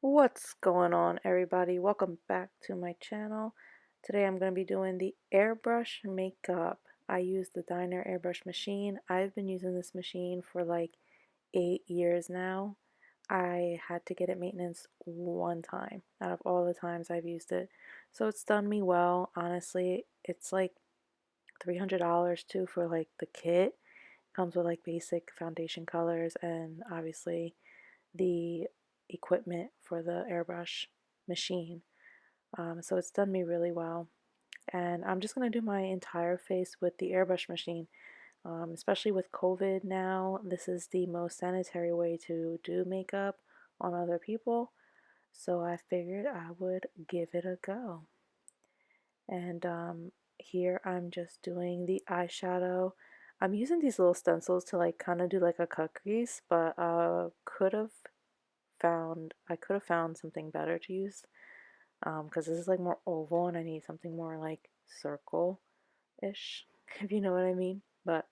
What's going on, everybody? Welcome back to my channel. Today I'm going to be doing the airbrush makeup. I use the Dinair Airbrush machine. I've been using this machine for like 8 years now. I had to get it maintenance one time out of all the times I've used it. So it's done me well. Honestly, it's like $300 too for like the kit. Comes with like basic foundation colors and obviously the equipment for the airbrush machine. So it's done me really well. And I'm just going to do my entire face with the airbrush machine. Especially with COVID now, this is the most sanitary way to do makeup on other people. So I figured I would give it a go. And here I'm just doing the eyeshadow. I'm using these little stencils to like kind of do like a cut crease, but I could have found something better to use because this is like more oval and I need something more like circle-ish, if you know what I mean. But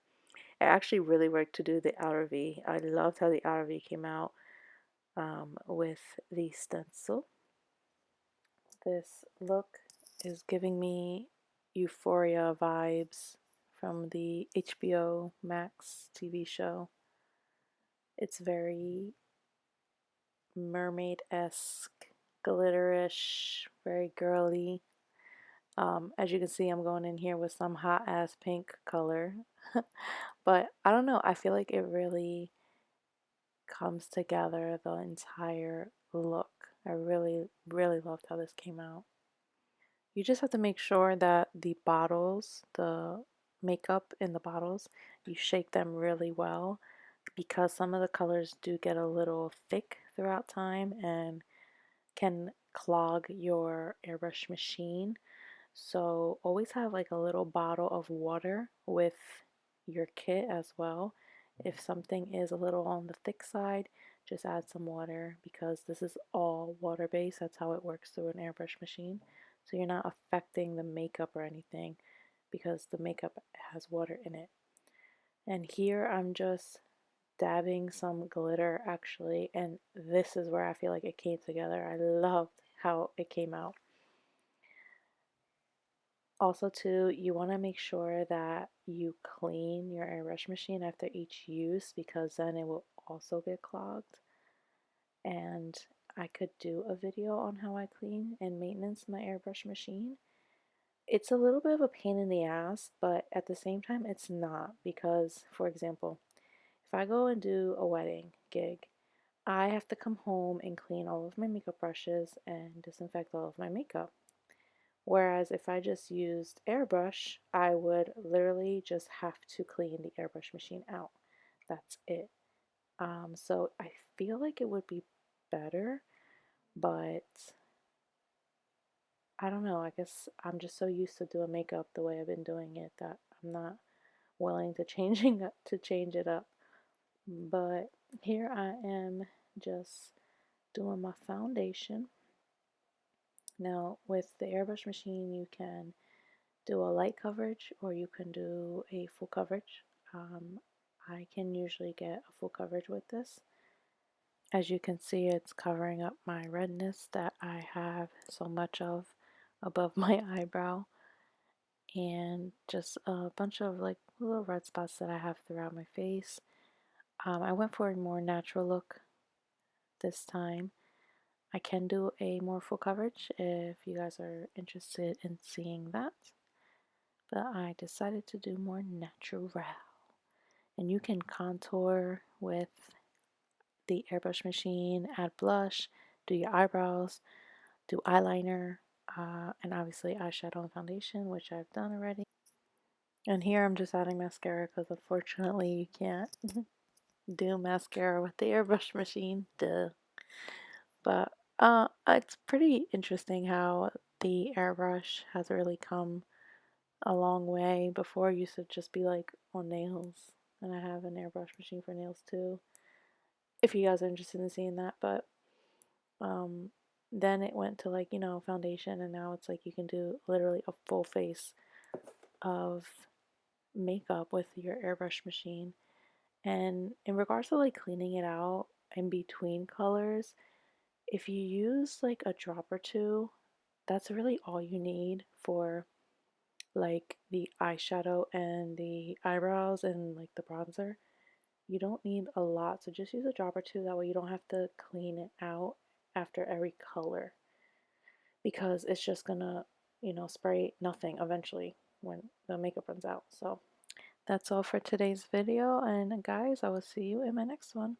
it actually really worked to do the outer V. I loved how the outer V came out with the stencil. This look is giving me Euphoria vibes from the HBO Max TV show. It's very mermaid-esque, glitterish, very girly. As you can see, I'm going in here with some hot ass pink color. But I don't know, I feel like it really comes together the entire look. I really, really loved how this came out. You just have to make sure that the bottles, the makeup in the bottles, you shake them really well because some of the colors do get a little thick throughout time and can clog your airbrush machine. So always have like a little bottle of water with your kit as well. If something is a little on the thick side, just add some water because this is all water based. That's how it works through an airbrush machine. So you're not affecting the makeup or anything because the makeup has water in it. And here I'm just dabbing some glitter actually, and this is where I feel like it came together. I loved how it came out. Also too, you want to make sure that you clean your airbrush machine after each use because then it will also get clogged. And I could do a video on how I clean and maintenance my airbrush machine. It's a little bit of a pain in the ass, but at the same time it's not because, for example, if I go and do a wedding gig, I have to come home and clean all of my makeup brushes and disinfect all of my makeup. Whereas if I just used airbrush, I would literally just have to clean the airbrush machine out. That's it. So I feel like it would be better, but I don't know. I guess I'm just so used to doing makeup the way I've been doing it that I'm not willing to change it up. But here I am just doing my foundation. Now with the airbrush machine, you can do a light coverage or you can do a full coverage. I can usually get a full coverage with this. As you can see, it's covering up my redness that I have so much of above my eyebrow and just a bunch of like little red spots that I have throughout my face. I went for a more natural look this time. I can do a more full coverage if you guys are interested in seeing that. But I decided to do more natural. And you can contour with the airbrush machine, add blush, do your eyebrows, do eyeliner, and obviously eyeshadow and foundation, which I've done already. And here I'm just adding mascara because unfortunately you can't do mascara with the airbrush machine. Duh. But it's pretty interesting how the airbrush has really come a long way. Before it used to just be like on nails, and I have an airbrush machine for nails too, if you guys are interested in seeing that. But um, then it went to like, you know, foundation, and now it's like you can do literally a full face of makeup with your airbrush machine. And in regards to like cleaning it out in between colors, if you use like a drop or two, that's really all you need for like the eyeshadow and the eyebrows and like the bronzer. You don't need a lot, so just use a drop or two. That way you don't have to clean it out after every color because it's just gonna, spray nothing eventually when the makeup runs out. So that's all for today's video, and guys, I will see you in my next one.